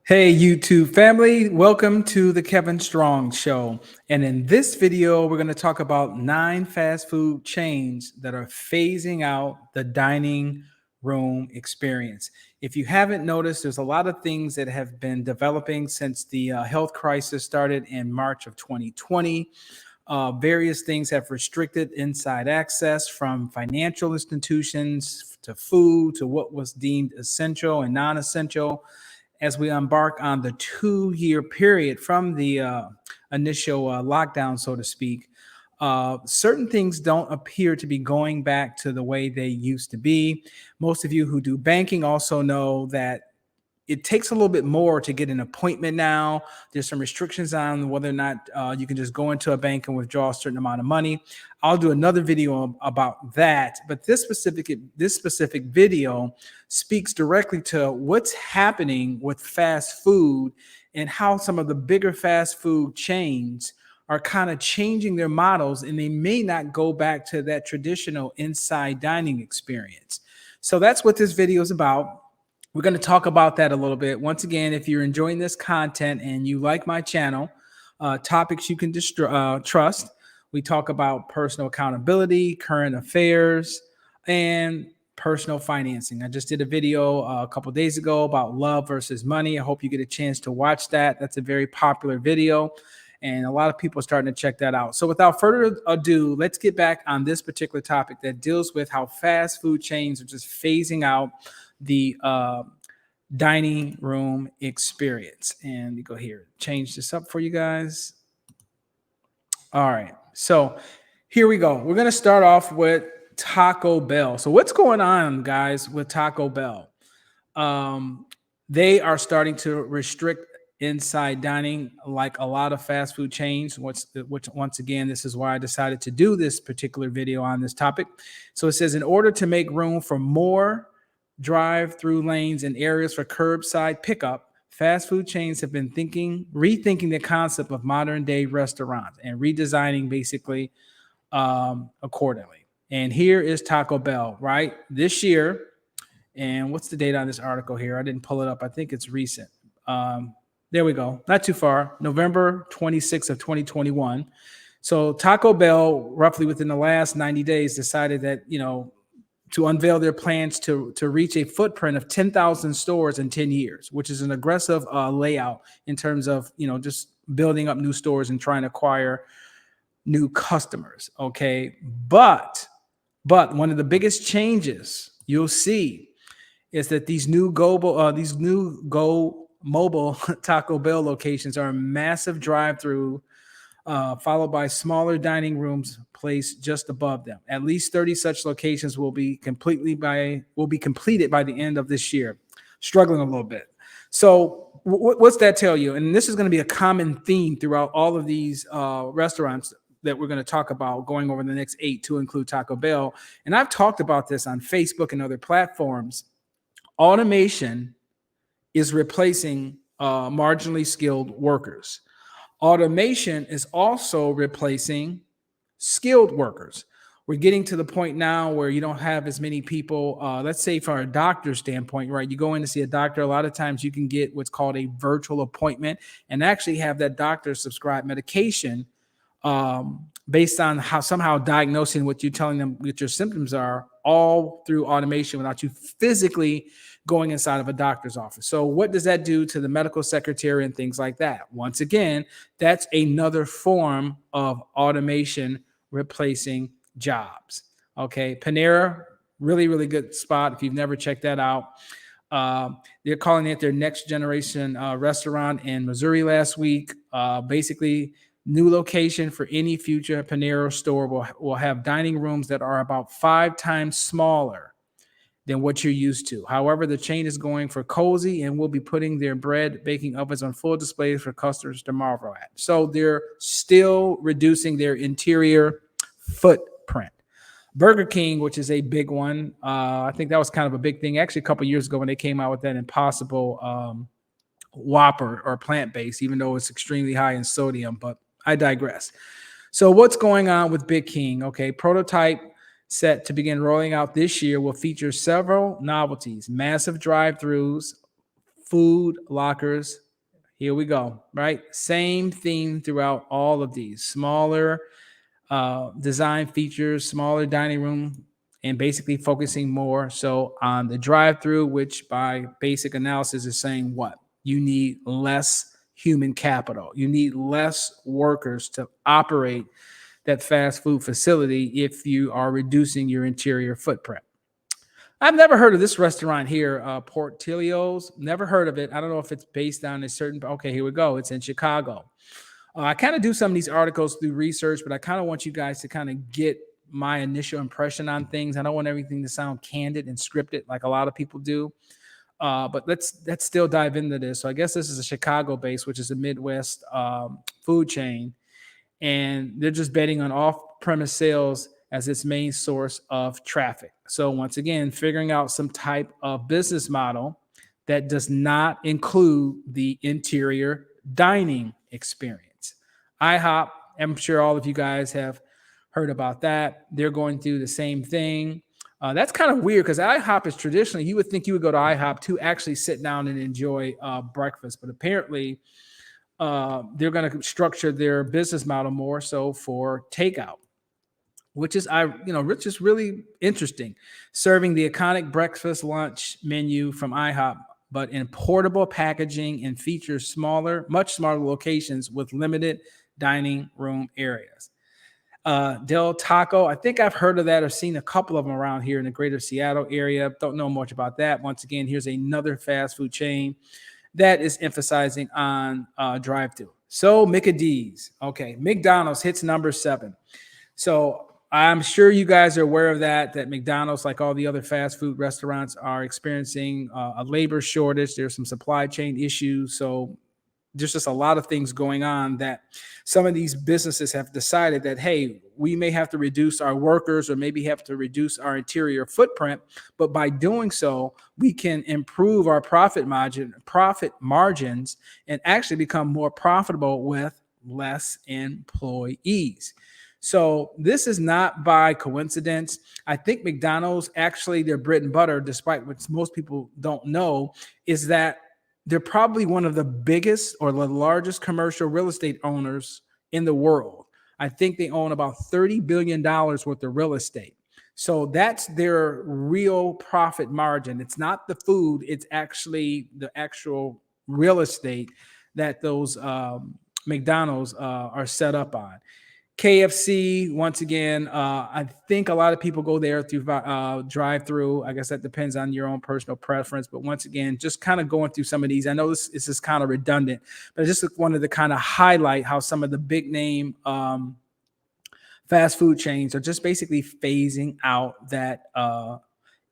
Hey YouTube family, welcome to the Kevin Strong Show. And in this video, we're going to talk about 9 fast food chains that are phasing out the dining room experience. If you haven't noticed, there's a lot of things that have been developing since the health crisis started in March of 2020. Various things have restricted inside access, from financial institutions to food to what was deemed essential and non-essential, as we embark on the 2 year period from the initial lockdown, so to speak. Certain things don't appear to be going back to the way they used to be. Most of you who do banking also know that it takes a little bit more to get an appointment now. There's some restrictions on whether or not you can just go into a bank and withdraw a certain amount of money. I'll do another video about that, but this specific video speaks directly to what's happening with fast food and how some of the bigger fast food chains are kind of changing their models, and they may not go back to that traditional inside dining experience. So that's what this video is about. We're going to talk about that a little bit. Once again, if you're enjoying this content and you like my channel, topics you can trust, we talk about personal accountability, current affairs, and personal financing. I just did a video a couple days ago about love versus money. I hope you get a chance to watch that. That's a very popular video, and a lot of people are starting to check that out. So without further ado, let's get back on this particular topic that deals with how fast food chains are just phasing out the dining room experience. And we go here, change this up for you guys. All right, so here we go. We're going to start off with Taco Bell. So what's going on, guys, with Taco Bell? They are starting to restrict inside dining like a lot of fast food chains, which once again, this is why I decided to do this particular video on this topic. So it says, in order to make room for more drive-through lanes and areas for curbside pickup, fast food chains have been rethinking the concept of modern-day restaurants and redesigning basically accordingly. And here is Taco Bell, right? This year, and what's the date on this article here? I didn't pull it up. I think it's recent. There we go. Not too far. November 26th of 2021. So Taco Bell, roughly within the last 90 days, decided that, to unveil their plans to reach a footprint of 10,000 stores in 10 years, which is an aggressive layout in terms of, just building up new stores and trying to acquire new customers. Okay. But one of the biggest changes you'll see is that these new mobile Taco Bell locations are a massive drive-through, followed by smaller dining rooms placed just above them. At least 30 such locations will be completed by the end of this year. Struggling a little bit. So what's that tell you? And this is going to be a common theme throughout all of these restaurants that we're going to talk about going over the next 8, to include Taco Bell. And I've talked about this on Facebook and other platforms. Automation is replacing marginally skilled workers. Automation is also replacing skilled workers. We're getting to the point now where you don't have as many people. Let's say from a doctor's standpoint, right? You go in to see a doctor. A lot of times you can get what's called a virtual appointment and actually have that doctor prescribe medication based on how somehow diagnosing what you're telling them what your symptoms are, all through automation without you physically going inside of a doctor's office. So what does that do to the medical secretary and things like that? Once again, that's another form of automation replacing jobs. Okay. Panera, really, really good spot. If you've never checked that out, they're calling it their next generation restaurant in Missouri last week. Basically, new location for any future Panera store will have dining rooms that are about 5 times smaller than what you're used to. However, the chain is going for cozy and will be putting their bread baking ovens on full display for customers to marvel at. So they're still reducing their interior footprint. Burger King, which is a big one, I think that was kind of a big thing actually a couple years ago when they came out with that Impossible Whopper or plant-based, even though it's extremely high in sodium, but I digress. So what's going on with Big King? Okay, prototype set to begin rolling out this year will feature several novelties: massive drive-throughs, food lockers. Here we go, right? Same theme throughout all of these. Smaller design features, smaller dining room, and basically focusing more so on the drive-through, which by basic analysis is saying what? You need less human capital. You need less workers to operate that fast food facility if you are reducing your interior footprint. I've never heard of this restaurant here, Portillo's. Never heard of it. I don't know if it's based on a certain. Okay, here we go. It's in Chicago. I kind of do some of these articles through research, but I kind of want you guys to kind of get my initial impression on things. I don't want everything to sound candid and scripted like a lot of people do. But let's still dive into this. So I guess this is a Chicago base, which is a Midwest food chain, and they're just betting on off-premise sales as its main source of traffic. So once again, figuring out some type of business model that does not include the interior dining experience. Ihop, I'm sure all of you guys have heard about that. They're going through the same thing. That's kind of weird because IHOP is traditionally, you would think you would go to IHOP to actually sit down and enjoy breakfast, but apparently they're going to structure their business model more so for takeout, which is really interesting. Serving the iconic breakfast lunch menu from IHOP, but in portable packaging and features much smaller locations with limited dining room areas. Del Taco, I think I've heard of that or seen a couple of them around here in the greater Seattle area. Don't know much about that. Once again, here's another fast food chain that is emphasizing on drive-through. So McD's, okay, McDonald's hits number 7. So I'm sure you guys are aware of that McDonald's, like all the other fast food restaurants, are experiencing a labor shortage. There's some supply chain issues. So there's just a lot of things going on that some of these businesses have decided that, hey, we may have to reduce our workers or maybe have to reduce our interior footprint. But by doing so, we can improve our profit margins and actually become more profitable with less employees. So this is not by coincidence. I think McDonald's, actually, their bread and butter, despite what most people don't know, is that they're probably one of the biggest or the largest commercial real estate owners in the world. I think they own about $30 billion worth of real estate. So that's their real profit margin. It's not the food. It's actually the actual real estate that those McDonald's are set up on. KFC, once again, I think a lot of people go there through drive-through. I guess that depends on your own personal preference. But once again, just kind of going through some of these. I know this is kind of redundant, but I just wanted to kind of highlight how some of the big name fast food chains are just basically phasing out that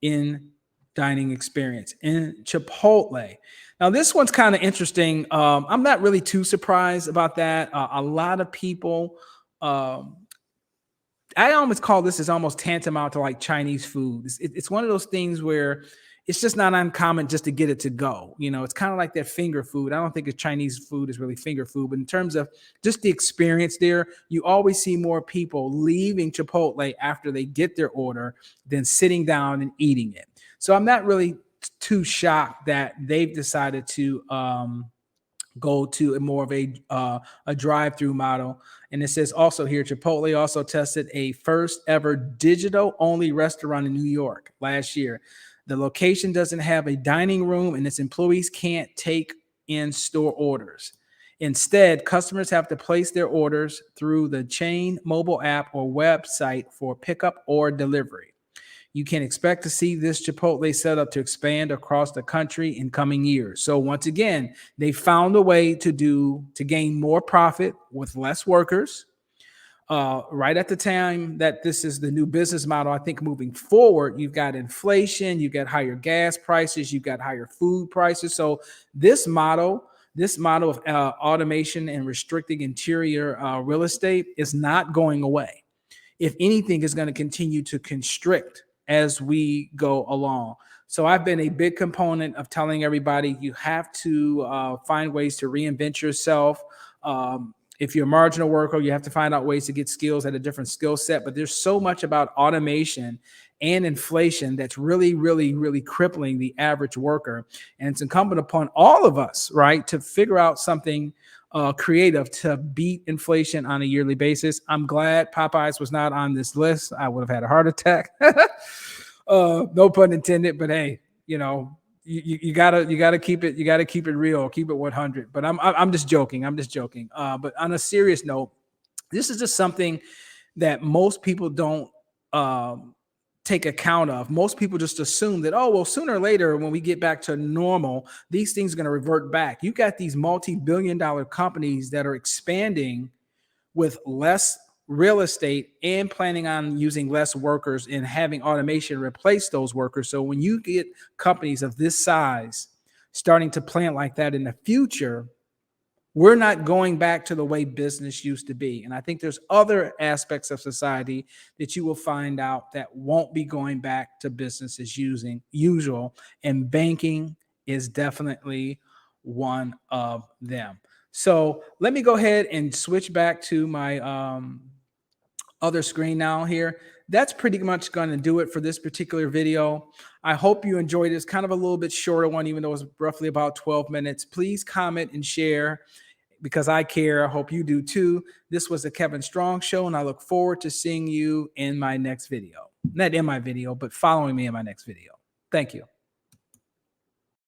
in dining experience. In Chipotle. Now, this one's kind of interesting. I'm not really too surprised about that. A lot of people... I almost call this as almost tantamount to like Chinese food. It's one of those things where it's just not uncommon just to get it to go. It's kind of like that finger food. I don't think Chinese food is really finger food, but in terms of just the experience there, you always see more people leaving Chipotle after they get their order than sitting down and eating it. So I'm not really too shocked that they've decided to go to more of a drive-through model. And it says also here, Chipotle also tested a first ever digital only restaurant in New York last year. The location doesn't have a dining room and its employees can't take in store orders. Instead, customers have to place their orders through the chain mobile app or website for pickup or delivery. You can expect to see this Chipotle setup to expand across the country in coming years. So once again, they found a way to gain more profit with less workers. Right at the time that this is the new business model, I think moving forward, you've got inflation, you've got higher gas prices, you've got higher food prices. So this model of automation and restricting interior real estate is not going away. If anything, is going to continue to constrict as we go along. So I've been a big component of telling everybody you have to find ways to reinvent yourself. If you're a marginal worker, you have to find out ways to get skills at a different skill set. But there's so much about automation and inflation that's really, really, really crippling the average worker. And it's incumbent upon all of us, right, to figure out something creative to beat inflation on a yearly basis. I'm glad Popeyes was not on this list. I would have had a heart attack. No pun intended, but hey, you gotta keep it real, keep it 100. But I'm just joking. I'm just joking. But on a serious note, this is just something that most people don't take account of. Most people just assume that, oh, well, sooner or later, when we get back to normal, these things are going to revert back. You got these multi-billion-dollar companies that are expanding with less real estate and planning on using less workers and having automation replace those workers. So when you get companies of this size starting to plan like that in the future, we're not going back to the way business used to be. And I think there's other aspects of society that you will find out that won't be going back to business as usual. And banking is definitely one of them. So let me go ahead and switch back to my other screen now here. That's pretty much going to do it for this particular video. I hope you enjoyed it. It's kind of a little bit shorter one, even though it was roughly about 12 minutes. Please comment and share because I care. I hope you do too. This was the Kevin Strong Show, and I look forward to seeing you in my next video. Not in my video, but following me in my next video. Thank you.